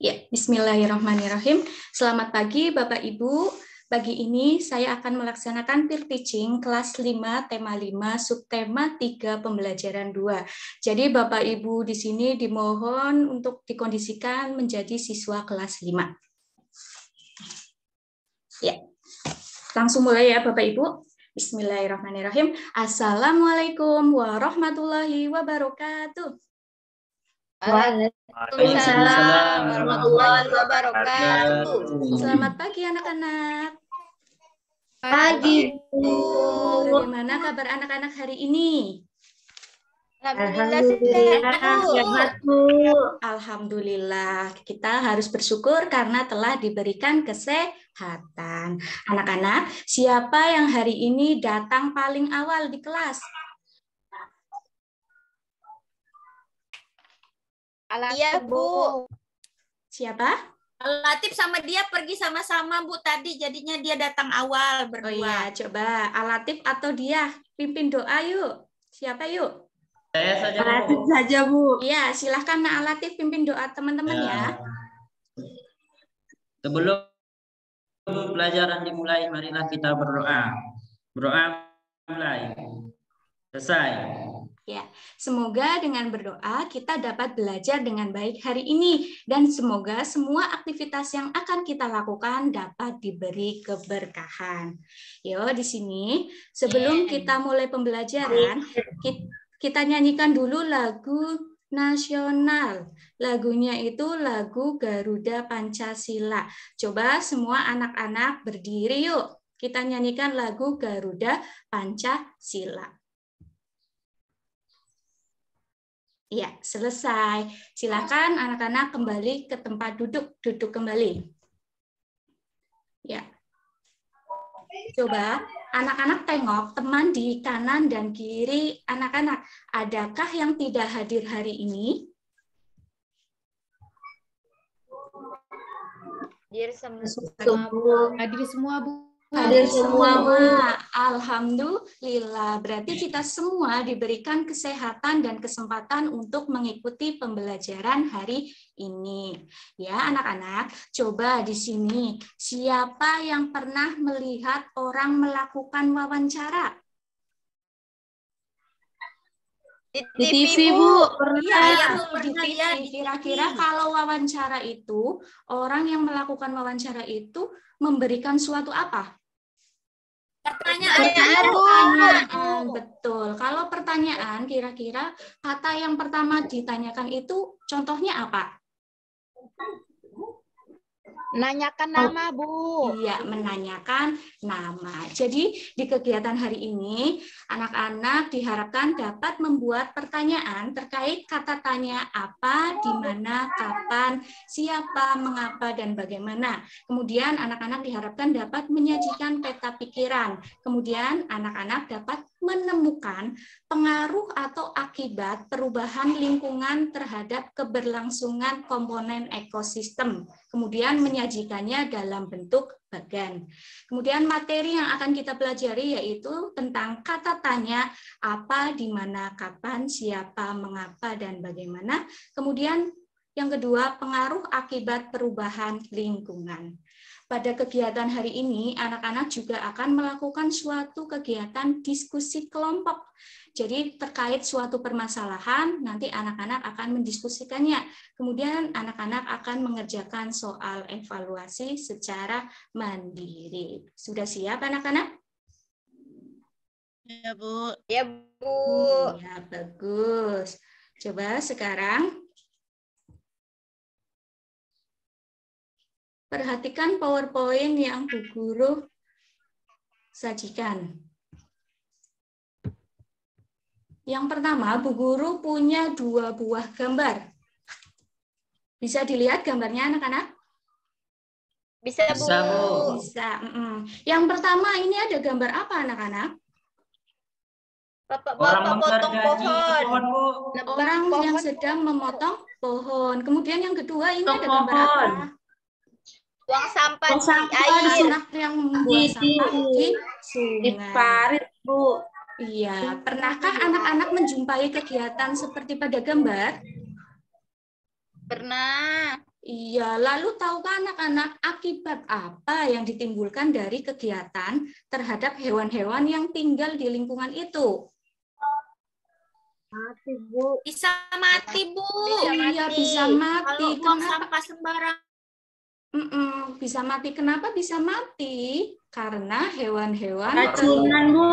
Ya, bismillahirrahmanirrahim. Selamat pagi Bapak Ibu. Pagi ini saya akan melaksanakan peer teaching kelas 5 tema 5 subtema 3 pembelajaran 2. Jadi Bapak Ibu di sini dimohon untuk dikondisikan menjadi siswa kelas 5. Ya. Langsung mulai ya Bapak Ibu. Bismillahirrahmanirrahim. Assalamualaikum warahmatullahi wabarakatuh. Waalaikumsalam warahmatullahi wabarakatuh. Selamat pagi anak-anak. Pagi, Bu. Bagaimana kabar anak-anak hari ini? Alhamdulillah sehat, Bu. Alhamdulillah, kita harus bersyukur karena telah diberikan kesehatan. Anak-anak, siapa yang hari ini datang paling awal di kelas? Iya, Bu. Siapa? Latif sama dia pergi sama-sama, Bu. Tadi jadinya dia datang awal berdua. Oh iya, coba Alatif atau dia pimpin doa yuk. Siapa yuk? Saya saja, Alatif saja, Bu. Iya, silahkan Nak Alatif pimpin doa teman-teman ya. Sebelum pelajaran dimulai, marilah kita berdoa. Berdoa mulai. Selesai. Ya, semoga dengan berdoa kita dapat belajar dengan baik hari ini dan semoga semua aktivitas yang akan kita lakukan dapat diberi keberkahan. Yo, di sini sebelum kita mulai pembelajaran, kita nyanyikan dulu lagu nasional. Lagunya itu lagu Garuda Pancasila. Coba semua anak-anak berdiri yuk. Kita nyanyikan lagu Garuda Pancasila. Ya, selesai. Silakan anak-anak kembali ke tempat duduk. Duduk kembali. Ya. Coba anak-anak tengok teman di kanan dan kiri anak-anak. Adakah yang tidak hadir hari ini? Hadir semua, Bu. Hadir semua. Alhamdulillah. Berarti kita semua diberikan kesehatan dan kesempatan untuk mengikuti pembelajaran hari ini. Ya, anak-anak, coba di sini siapa yang pernah melihat orang melakukan wawancara? Di TV, Bu. Iya, di TV. Kira-kira kalau wawancara itu, orang yang melakukan wawancara itu memberikan suatu apa? Pertanyaan, betul. Kalau pertanyaan, kira-kira kata yang pertama ditanyakan itu contohnya apa? Menanyakan nama, Bu. Iya, menanyakan nama. Jadi di kegiatan hari ini, anak-anak diharapkan dapat membuat pertanyaan terkait kata tanya apa, di mana, kapan, siapa, mengapa, dan bagaimana. Kemudian anak-anak diharapkan dapat menyajikan peta pikiran. Kemudian anak-anak dapat menemukan pengaruh atau akibat perubahan lingkungan terhadap keberlangsungan komponen ekosistem. Kemudian menyajikannya dalam bentuk bagan. Kemudian materi yang akan kita pelajari yaitu tentang kata tanya, apa, di mana, kapan, siapa, mengapa, dan bagaimana. Kemudian yang kedua, pengaruh akibat perubahan lingkungan. Pada kegiatan hari ini, anak-anak juga akan melakukan suatu kegiatan diskusi kelompok. Jadi terkait suatu permasalahan, nanti anak-anak akan mendiskusikannya. Kemudian anak-anak akan mengerjakan soal evaluasi secara mandiri. Sudah siap anak-anak? Ya, Bu. Ya, Bu. Ya, bagus. Coba sekarang perhatikan PowerPoint yang Bu Guru sajikan. Yang pertama, Bu Guru punya 2 buah gambar. Bisa dilihat gambarnya anak-anak? Bisa, Bu. Bisa. Yang pertama ini ada gambar apa anak-anak? Bapak potong pohon. Orang yang sedang memotong pohon. Kemudian yang kedua ini ada gambar apa? Buang sampah di air. Anak yang membuang sampah di sungai. Parit, Bu. Iya. Pernahkah anak-anak menjumpai kegiatan seperti pada gambar? Pernah. Iya, lalu tahukah anak-anak akibat apa yang ditimbulkan dari kegiatan terhadap hewan-hewan yang tinggal di lingkungan itu? Mati, Bu. Bisa mati, Bu. Iya, bisa mati. Kalau buang Kenapa? sampah sembarang. Bisa mati. Kenapa bisa mati? Karena hewan-hewan Racunan, Bu.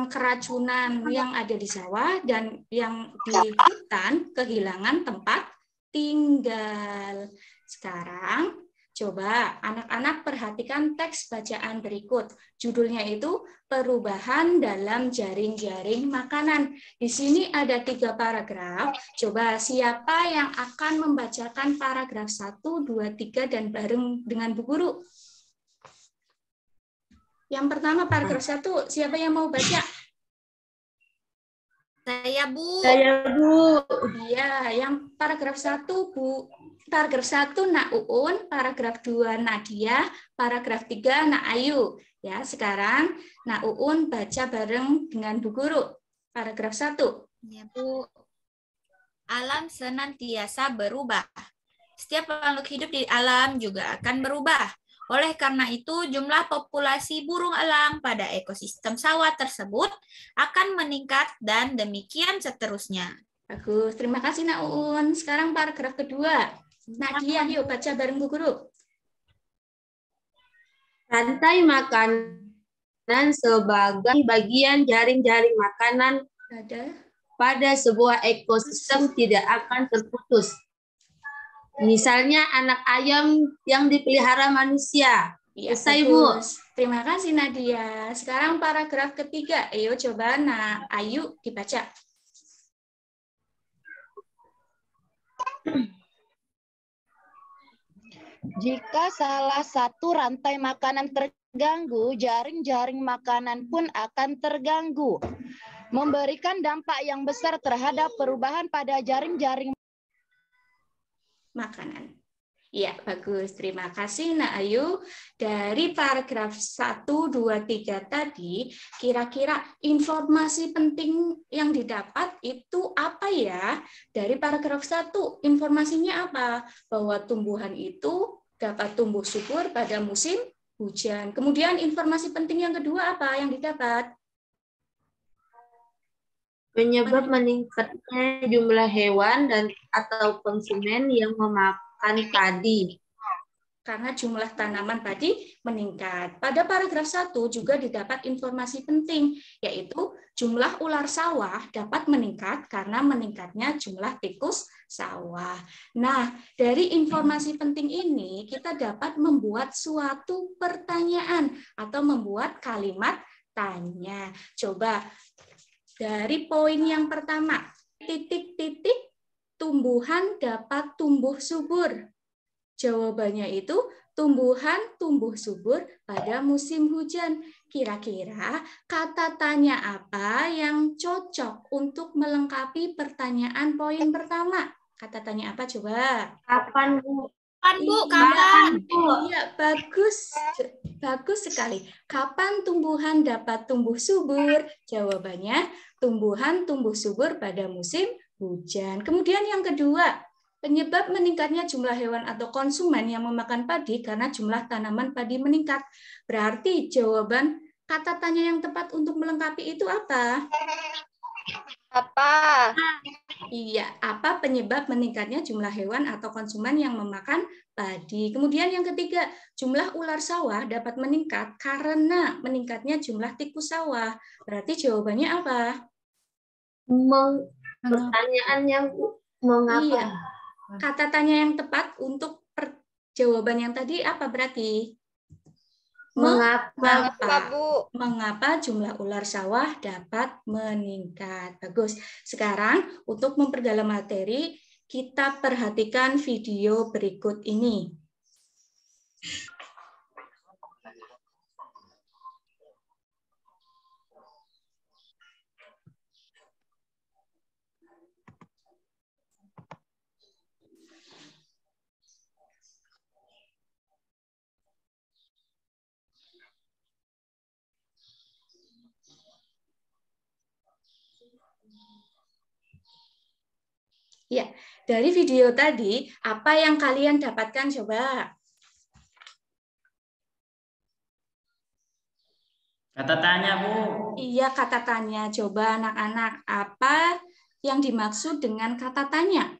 keracunan yang ada di sawah dan yang di hutan kehilangan tempat tinggal. Sekarang coba anak-anak perhatikan teks bacaan berikut. Judulnya itu perubahan dalam jaring-jaring makanan. Di sini ada 3 paragraf. Coba siapa yang akan membacakan paragraf 1, 2, 3 dan bareng dengan Bu Guru? Yang pertama paragraf 1, siapa yang mau baca? Saya, Bu. Saya, Bu. Iya, yang paragraf 1, Bu. Paragraf 1 Nak Uun, paragraf 2 Nadia, paragraf 3 Nak Ayu. Ya, sekarang Nak Uun baca bareng dengan Bu Guru. Paragraf 1. Ya, Bu. Alam senantiasa berubah. Setiap makhluk hidup di alam juga akan berubah. Oleh karena itu, jumlah populasi burung elang pada ekosistem sawah tersebut akan meningkat dan demikian seterusnya. Bagus, terima kasih Nak Uun. Sekarang paragraf kedua. Nadia, yuk baca bareng Bu Guru. Rantai makanan sebagai bagian jaring-jaring makanan Ada. pada sebuah ekosistem tidak akan terputus. Misalnya anak ayam yang dipelihara manusia. Ya, Selesai, Bu. bagus. Terima kasih Nadia. Sekarang paragraf ketiga. Ayo coba Nak Ayu dibaca. Jika salah satu rantai makanan terganggu, jaring-jaring makanan pun akan terganggu, memberikan dampak yang besar terhadap perubahan pada jaring-jaring Makanan. Ya, bagus. Terima kasih Nak Ayu. Dari paragraf 1, 2, 3 tadi, kira-kira informasi penting yang didapat itu apa ya? Dari paragraf 1, informasinya apa? Bahwa tumbuhan itu dapat tumbuh subur pada musim hujan. Kemudian informasi penting yang kedua apa yang didapat? Penyebab meningkatnya jumlah hewan dan atau konsumen yang memakan padi. Karena jumlah tanaman padi meningkat. Pada paragraf 1 juga didapat informasi penting, yaitu jumlah ular sawah dapat meningkat karena meningkatnya jumlah tikus sawah. Nah, dari informasi penting ini kita dapat membuat suatu pertanyaan atau membuat kalimat tanya. Coba dari poin yang pertama, titik-titik tumbuhan dapat tumbuh subur. Jawabannya itu tumbuhan tumbuh subur pada musim hujan. Kira-kira kata tanya apa yang cocok untuk melengkapi pertanyaan poin pertama? Kata tanya apa coba? Kapan, Bu? Kapan, Bu? Iya, Kapan? Iya, bagus. Bagus sekali. Kapan tumbuhan dapat tumbuh subur? Jawabannya tumbuhan tumbuh subur pada musim hujan. Kemudian yang kedua, penyebab meningkatnya jumlah hewan atau konsumen yang memakan padi karena jumlah tanaman padi meningkat. Berarti jawaban kata tanya yang tepat untuk melengkapi itu apa? Apa? Iya, apa penyebab meningkatnya jumlah hewan atau konsumen yang memakan padi? Kemudian yang ketiga, jumlah ular sawah dapat meningkat karena meningkatnya jumlah tikus sawah. Berarti jawabannya apa? Pertanyaan yang mengapa? Iya, kata tanya yang tepat untuk jawaban yang tadi apa berarti? Mengapa? Mengapa jumlah ular sawah dapat meningkat? Bagus. Sekarang untuk memperdalam materi, kita perhatikan video berikut ini. Ya, dari video tadi, apa yang kalian dapatkan coba? Kata tanya, Bu. Iya, kata tanya. Coba anak-anak, apa yang dimaksud dengan kata tanya?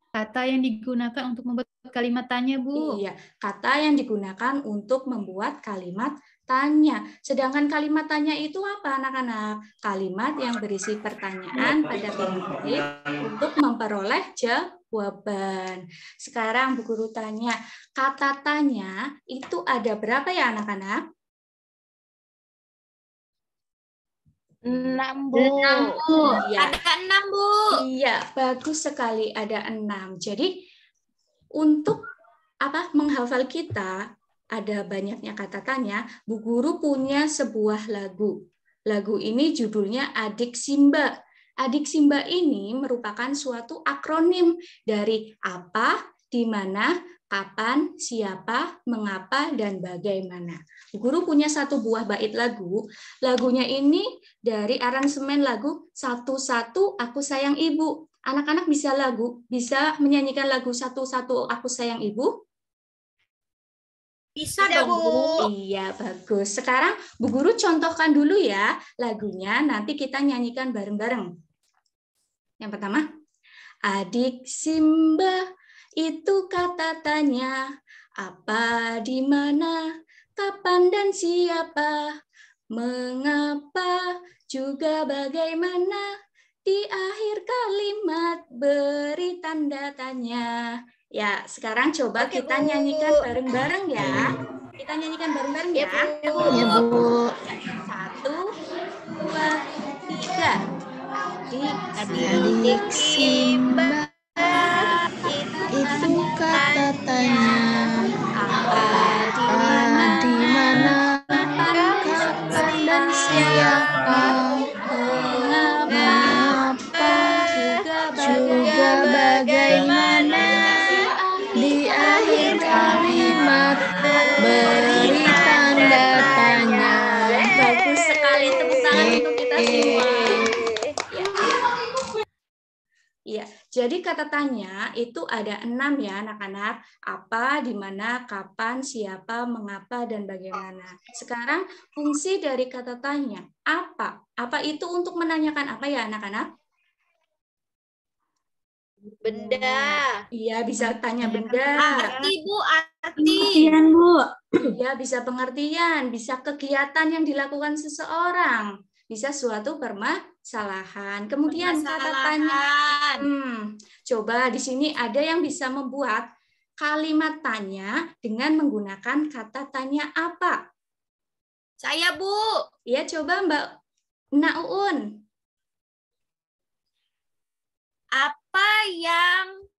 Kata yang digunakan untuk membuat kalimat tanya, Bu. Iya, kata yang digunakan untuk membuat kalimat tanya. Sedangkan kalimat tanya itu apa, anak-anak? Kalimat yang berisi pertanyaan pada penulis untuk memperoleh jawaban. Sekarang Bu Guru tanya, kata tanya itu ada berapa ya, anak-anak? 6, Bu. Iya. Ada 6, Bu. Iya, bagus sekali, ada 6. Jadi untuk menghafal kita ada banyaknya kata tanya, Bu Guru punya sebuah lagu. Lagu ini judulnya Adik Simba. Adik Simba ini merupakan suatu akronim dari apa, di mana, kapan, siapa, mengapa, dan bagaimana. Bu Guru punya satu buah bait lagu. Lagunya ini dari aransemen lagu Satu-Satu Aku Sayang Ibu. Anak-anak bisa menyanyikan lagu Satu-Satu Aku Sayang Ibu? Bisa dong, Bu. Iya, bagus. Sekarang Bu Guru contohkan dulu ya lagunya, nanti kita nyanyikan bareng-bareng. Yang pertama, adik Simba, itu kata tanya, apa, di mana, kapan, dan siapa, mengapa, juga bagaimana, di akhir kalimat beri tanda tanya. Ya, sekarang coba kita nyanyikan bareng-bareng ya. Kita nyanyikan bareng-bareng ya. Ya, Bu. 1, 2, 3. Adik Simba, itu kata tanya, Apa, di mana, kapan, dan siapa, mengapa, juga bagaimana, di akhir kalimat beri tanda tanya. bagus sekali, tepuk tangan untuk kita semua. Iya, jadi kata tanya itu ada 6 ya anak-anak. Apa, di mana, kapan, siapa, mengapa, dan bagaimana. Sekarang fungsi dari kata tanya, apa? Apa itu untuk menanyakan apa ya anak-anak? Benda. Iya, bisa tanya benda. Arti, Bu, arti. Bu. Iya, bisa pengertian, bisa kegiatan yang dilakukan seseorang, bisa suatu permasalahan. Kemudian kata tanya, coba di sini ada yang bisa membuat kalimat tanya dengan menggunakan kata tanya apa? Saya, Bu. Ya, coba Mbak Nauun. Apa yang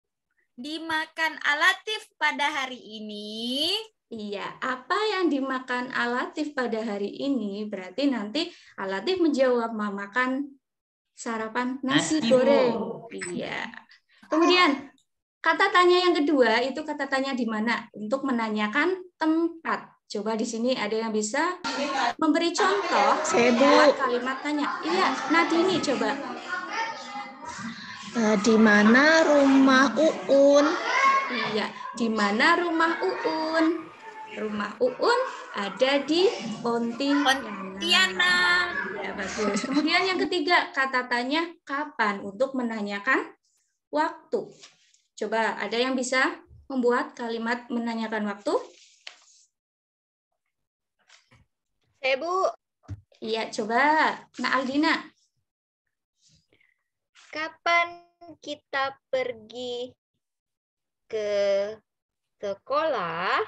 dimakan Alatif pada hari ini? Iya, apa yang dimakan Alatif pada hari ini? Berarti nanti Alatif menjawab makan sarapan nasi goreng. Iya. Kemudian kata tanya yang kedua itu kata tanya di mana untuk menanyakan tempat. Coba di sini ada yang bisa memberi contoh buat kalimat tanya. Iya, Nadini coba. Di mana rumah Uun? Iya, di mana rumah Uun? Rumah Uun ada di Pontianak. Ya, bagus. Kemudian yang ketiga, kata tanya kapan untuk menanyakan waktu. Coba ada yang bisa membuat kalimat menanyakan waktu? Saya, Bu. Iya, coba. Nah, Aldina. Kapan kita pergi ke sekolah?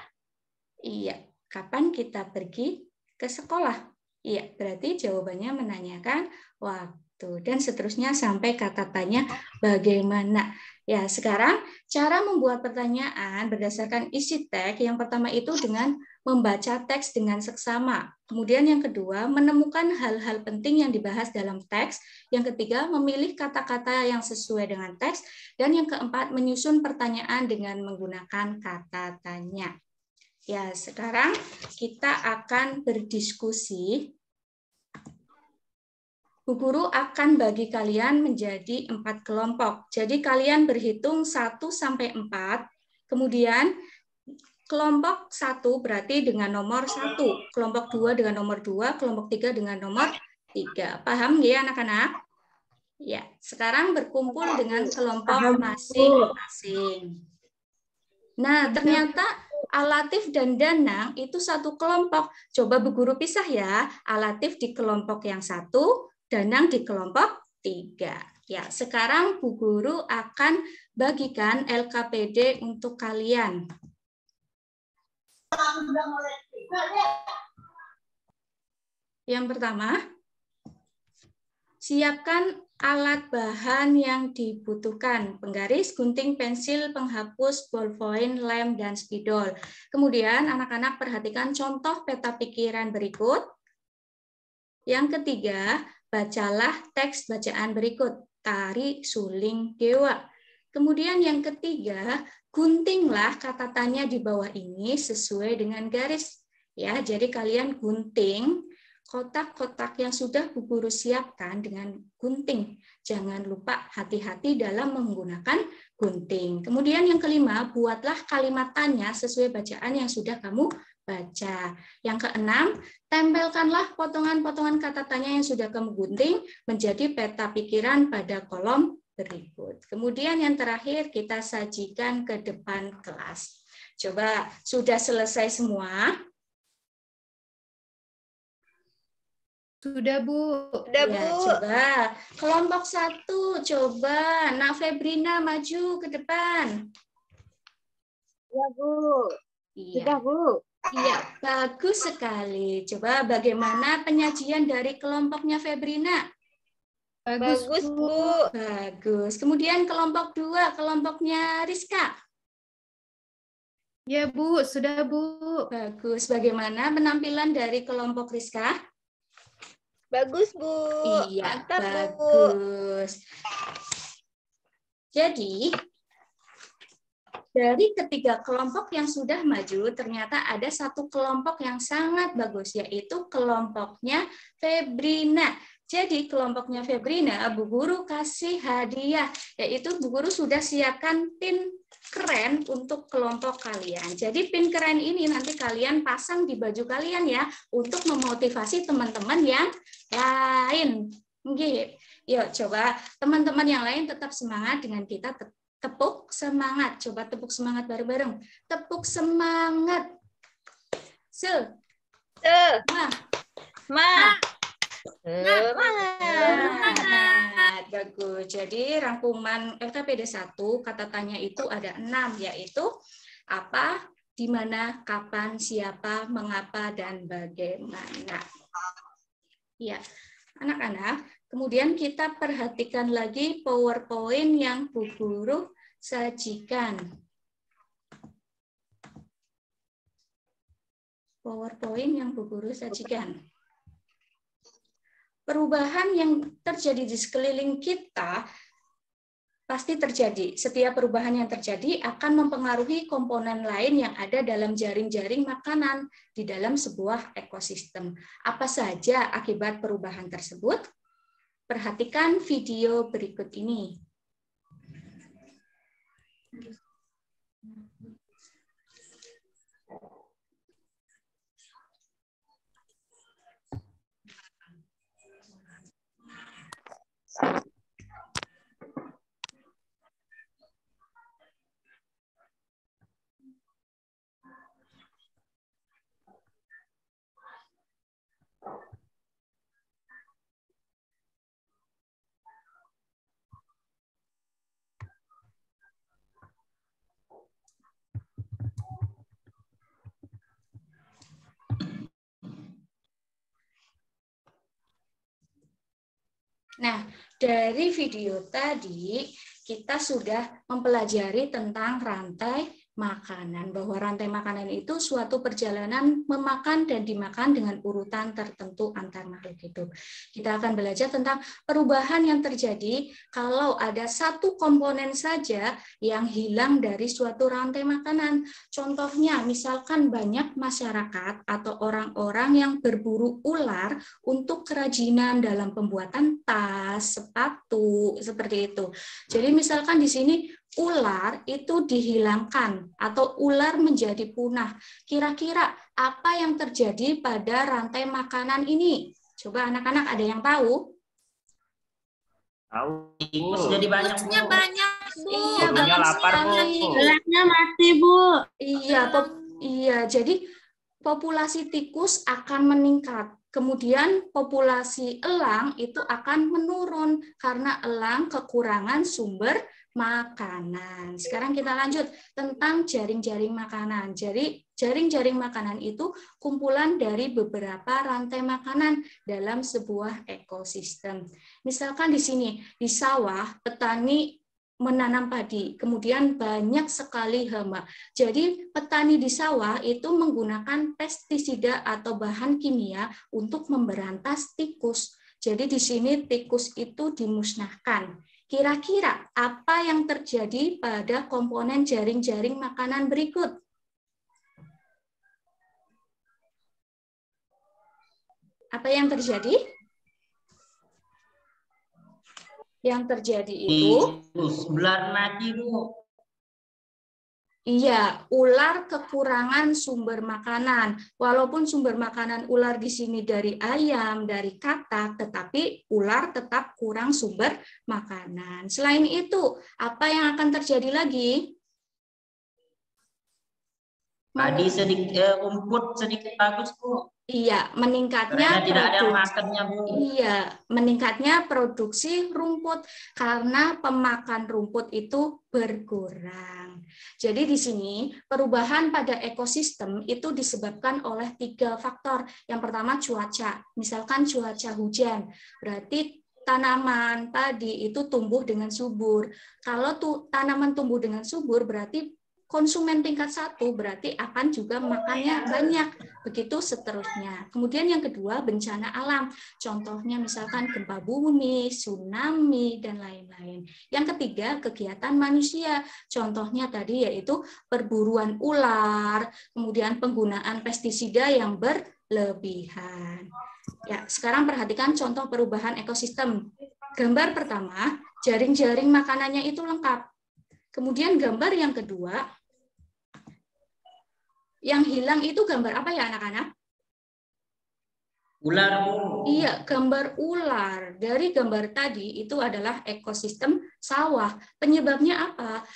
Iya, kapan kita pergi ke sekolah? Iya, berarti jawabannya menanyakan waktu. Dan seterusnya sampai kata tanya bagaimana. Ya, sekarang cara membuat pertanyaan berdasarkan isi teks. Yang pertama itu dengan membaca teks dengan seksama. Kemudian yang kedua, menemukan hal-hal penting yang dibahas dalam teks. Yang ketiga, memilih kata-kata yang sesuai dengan teks. Dan yang keempat, menyusun pertanyaan dengan menggunakan kata tanya. Ya, sekarang kita akan berdiskusi. Bu Guru akan bagi kalian menjadi 4 kelompok. Jadi kalian berhitung 1 sampai 4. Kemudian kelompok 1 berarti dengan nomor 1, kelompok 2 dengan nomor 2, kelompok 3 dengan nomor 3. Paham ya anak-anak? Ya, sekarang berkumpul dengan kelompok masing-masing. Nah, ternyata Alatif dan Danang itu satu kelompok. Coba Bu Guru pisah ya. Alatif di kelompok yang 1, Danang di kelompok 3. Ya, sekarang Bu Guru akan bagikan LKPD untuk kalian. Yang pertama, siapkan alat bahan yang dibutuhkan, penggaris, gunting, pensil, penghapus, ballpoint, lem, dan spidol. Kemudian anak-anak perhatikan contoh peta pikiran berikut. Yang ketiga, bacalah teks bacaan berikut, tari, suling, dewa. Kemudian yang ketiga, guntinglah kata tanya di bawah ini sesuai dengan garis. Ya, jadi kalian gunting kotak-kotak yang sudah Bu Guru siapkan dengan gunting. Jangan lupa hati-hati dalam menggunakan gunting. Kemudian yang kelima, buatlah kalimat tanya sesuai bacaan yang sudah kamu baca. Yang keenam, tempelkanlah potongan-potongan kata tanya yang sudah kamu gunting menjadi peta pikiran pada kolom berikut. Kemudian yang terakhir kita sajikan ke depan kelas. Coba, sudah selesai semua? Sudah, Bu. Udah, Ya, Bu. coba kelompok 1, coba Nak Febrina maju ke depan. Ya, Bu. Iya. Bu. Iya, bagus sekali. Coba bagaimana penyajian dari kelompoknya Febrina? Bagus, Bu. Bagus. Kemudian kelompok 2, kelompoknya Rizka. Ya, Bu. Sudah, Bu. Bagus. Bagaimana penampilan dari kelompok Rizka? Bagus, Bu. Iya, Mantap, Bu. bagus. Jadi, dari ketiga kelompok yang sudah maju, ternyata ada satu kelompok yang sangat bagus, yaitu kelompoknya Febrina. Jadi kelompoknya Febrina, Bu Guru kasih hadiah, yaitu Bu Guru sudah siapkan pin keren untuk kelompok kalian. Jadi pin keren ini nanti kalian pasang di baju kalian ya, untuk memotivasi teman-teman yang lain. Nggih. Yuk coba teman-teman yang lain tetap semangat dengan kita tepuk semangat. Coba tepuk semangat bareng-bareng. Tepuk semangat. Semangat. Bagus. Jadi rangkuman LKPD 1 kata tanya itu ada 6, yaitu apa, di mana, kapan, siapa, mengapa, dan bagaimana. Ya, anak-anak, kemudian kita perhatikan lagi PowerPoint yang Bu Guru sajikan. PowerPoint yang Bu Guru sajikan. Perubahan yang terjadi di sekeliling kita pasti terjadi. Setiap perubahan yang terjadi akan mempengaruhi komponen lain yang ada dalam jaring-jaring makanan di dalam sebuah ekosistem. Apa saja akibat perubahan tersebut? Perhatikan video berikut ini. Nah, dari video tadi kita sudah mempelajari tentang rantai makanan, bahwa rantai makanan itu suatu perjalanan memakan dan dimakan dengan urutan tertentu antar makhluk hidup. Kita akan belajar tentang perubahan yang terjadi kalau ada satu komponen saja yang hilang dari suatu rantai makanan. Contohnya, misalkan banyak masyarakat atau orang-orang yang berburu ular untuk kerajinan dalam pembuatan tas, sepatu, seperti itu. Jadi misalkan di sini ular itu dihilangkan atau ular menjadi punah. Kira-kira apa yang terjadi pada rantai makanan ini? Coba anak-anak ada yang tahu? Tahu. Tikus jadi banyak, Tikusnya Bu. banyak, Bu. Iya, Burungnya banyak lapar, Bu. sekali. Elasnya mati, Bu. Iya, jadi populasi tikus akan meningkat. Kemudian populasi elang itu akan menurun karena elang kekurangan sumber makanan. Sekarang kita lanjut tentang jaring-jaring makanan. Jadi jaring-jaring makanan itu kumpulan dari beberapa rantai makanan dalam sebuah ekosistem. Misalkan di sini, di sawah, petani menanam padi, kemudian banyak sekali hama. Jadi petani di sawah itu menggunakan pestisida atau bahan kimia untuk memberantas tikus. Jadi di sini tikus itu dimusnahkan. Kira-kira apa yang terjadi pada komponen jaring-jaring makanan berikut? Apa yang terjadi? Yang terjadi itu Tikus, ular mati, Bu. iya, ular kekurangan sumber makanan. Walaupun sumber makanan ular di sini dari ayam, dari katak, tetapi ular tetap kurang sumber makanan. Selain itu, apa yang akan terjadi lagi? Padi sedikit, rumput sedikit bagus, Bu. Iya, meningkatnya Karena tidak ada yang produksi. makannya, Bu. Iya, meningkatnya produksi rumput karena pemakan rumput itu berkurang. Jadi di sini perubahan pada ekosistem itu disebabkan oleh 3 faktor. Yang pertama cuaca, misalkan cuaca hujan, berarti tanaman padi itu tumbuh dengan subur. Kalau tanaman tumbuh dengan subur berarti konsumen tingkat 1 berarti akan juga makannya banyak, begitu seterusnya. Kemudian yang kedua, bencana alam. Contohnya misalkan gempa bumi, tsunami, dan lain-lain. Yang ketiga, kegiatan manusia. Contohnya tadi yaitu perburuan ular, kemudian penggunaan pestisida yang berlebihan. Ya, sekarang perhatikan contoh perubahan ekosistem. Gambar pertama, jaring-jaring makanannya itu lengkap. Kemudian gambar yang kedua, yang hilang itu gambar apa ya anak-anak? Ular, Bu. Iya, gambar ular. Dari gambar tadi itu adalah ekosistem sawah. Penyebabnya apa?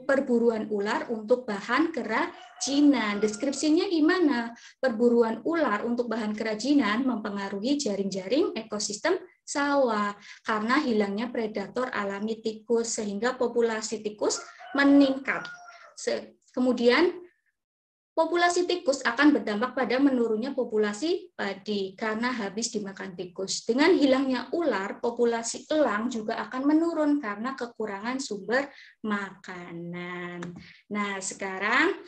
Perburuan ular untuk bahan kerajinan. Deskripsinya gimana? Perburuan ular untuk bahan kerajinan mempengaruhi jaring-jaring ekosistem sawah karena hilangnya predator alami tikus sehingga populasi tikus meningkat. Kemudian populasi tikus akan berdampak pada menurunnya populasi padi karena habis dimakan tikus. Dengan hilangnya ular, populasi elang juga akan menurun karena kekurangan sumber makanan. Nah, sekarang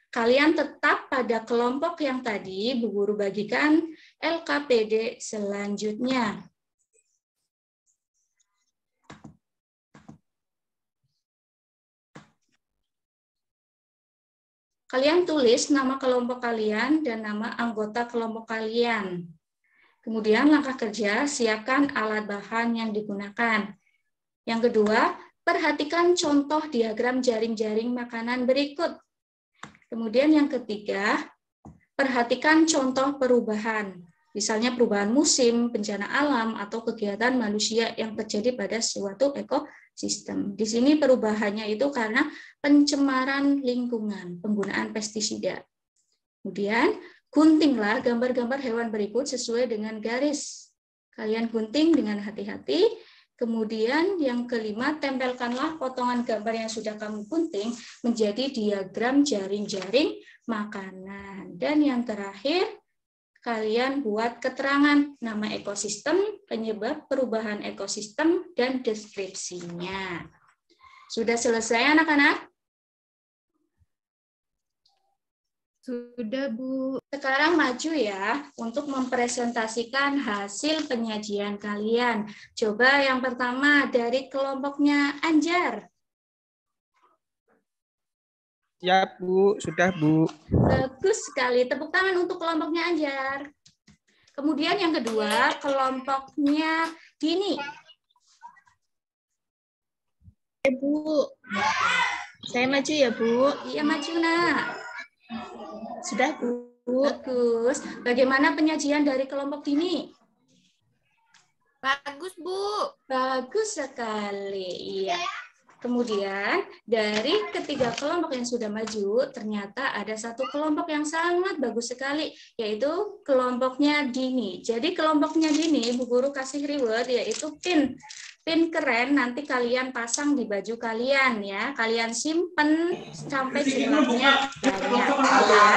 kalian tetap pada kelompok yang tadi Bu Guru bagikan LKPD selanjutnya. Kalian tulis nama kelompok kalian dan nama anggota kelompok kalian. Kemudian langkah kerja, siapkan alat bahan yang digunakan. Yang kedua, perhatikan contoh diagram jaring-jaring makanan berikut. Kemudian yang ketiga, perhatikan contoh perubahan. Misalnya perubahan musim, bencana alam, atau kegiatan manusia yang terjadi pada suatu ekosistem. Di sini perubahannya itu karena pencemaran lingkungan, penggunaan pestisida. Kemudian, guntinglah gambar-gambar hewan berikut sesuai dengan garis. Kalian gunting dengan hati-hati. Kemudian yang kelima, tempelkanlah potongan gambar yang sudah kamu gunting menjadi diagram jaring-jaring makanan. Dan yang terakhir, kalian buat keterangan nama ekosistem, penyebab perubahan ekosistem, dan deskripsinya. Sudah selesai anak-anak? Sudah, Bu. Sekarang maju ya untuk mempresentasikan hasil penyajian kalian. Coba yang pertama dari kelompoknya Anjar. Siap, Bu. Sudah, Bu. Bagus sekali. Tepuk tangan untuk kelompoknya Anjar. Kemudian yang kedua, kelompoknya Dini. Bu. Saya maju ya, Bu. Iya, maju, Nak. Sudah, Bu. Bagus. Bagaimana penyajian dari kelompok Dini? Bagus, Bu. Bagus sekali. Iya. Kemudian dari ketiga kelompok yang sudah maju, ternyata ada satu kelompok yang sangat bagus sekali, yaitu kelompoknya Dini. Jadi kelompoknya Dini, Bu Guru kasih reward, yaitu pin. Pin keren, nanti kalian pasang di baju kalian ya. Kalian simpen sampai jumlahnya banyak. Ya.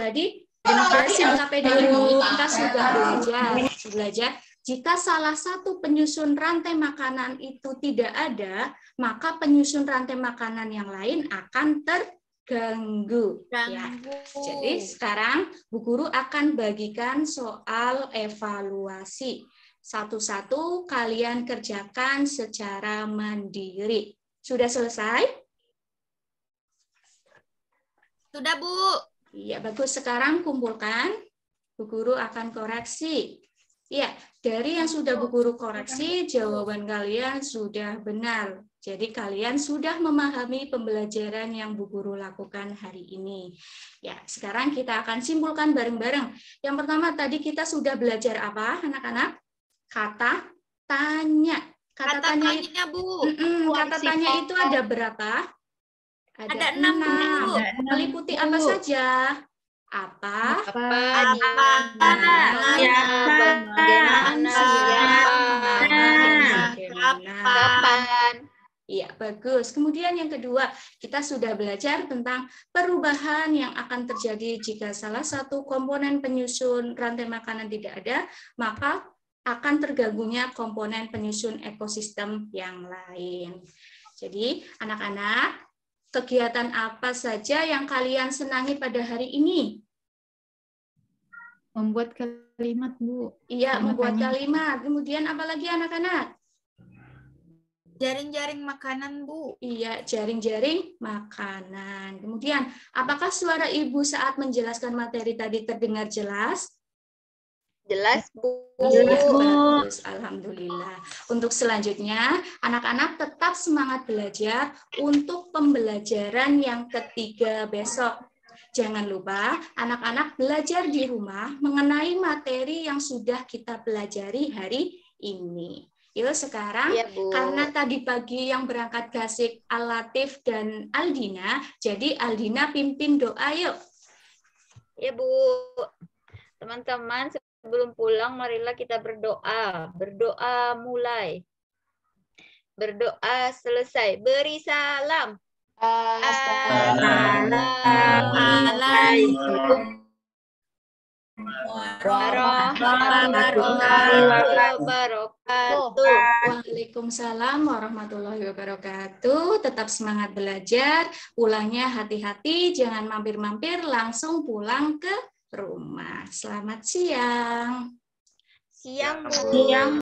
Jadi dari LKPD ini kita sudah belajar jika salah satu penyusun rantai makanan itu tidak ada, maka penyusun rantai makanan yang lain akan terganggu. Ya. Jadi sekarang Bu Guru akan bagikan soal evaluasi. Satu-satu kalian kerjakan secara mandiri. Sudah selesai? Sudah, Bu. Iya, bagus. Sekarang kumpulkan. Bu Guru akan koreksi. Ya, dari yang sudah Bu Guru koreksi, jawaban kalian sudah benar. Jadi kalian sudah memahami pembelajaran yang Bu Guru lakukan hari ini. Ya, sekarang kita akan simpulkan bareng-bareng. Yang pertama tadi kita sudah belajar apa, anak-anak? Kata tanya. Kata tanya itu, Bu. kata tanya itu ada berapa? Ada 6, Bu. Meliputi apa saja? Apa? Kapan? Iya, bagus. Kemudian yang kedua, kita sudah belajar tentang perubahan yang akan terjadi jika salah satu komponen penyusun rantai makanan tidak ada, maka akan terganggunya komponen penyusun ekosistem yang lain. Jadi, anak-anak, kegiatan apa saja yang kalian senangi pada hari ini? Membuat kalimat, Bu. Iya, Kalimat membuat tanya. kalimat. Kemudian apa lagi anak-anak? Jaring-jaring makanan, Bu. Iya, jaring-jaring makanan. Kemudian, apakah suara Ibu saat menjelaskan materi tadi terdengar jelas? Jelas, Bu. Jelas, bagus. Alhamdulillah. Untuk selanjutnya, anak-anak tetap semangat belajar untuk pembelajaran yang ketiga besok. Jangan lupa, anak-anak belajar di rumah mengenai materi yang sudah kita pelajari hari ini. Yuk sekarang, Iya, Bu. karena tadi pagi yang berangkat Gasik Al-Latif dan Aldina, jadi Aldina pimpin doa yuk. Ya, Bu. Teman-teman, sebelum pulang, marilah kita berdoa. Berdoa mulai. Berdoa selesai. Beri salam. Assalamualaikum warahmatullahi wabarakatuh. Waalaikumsalam warahmatullahi wabarakatuh. Tetap semangat belajar. Pulangnya hati-hati, jangan mampir-mampir, langsung pulang ke rumah. Selamat siang. Siang, Bu. Siang,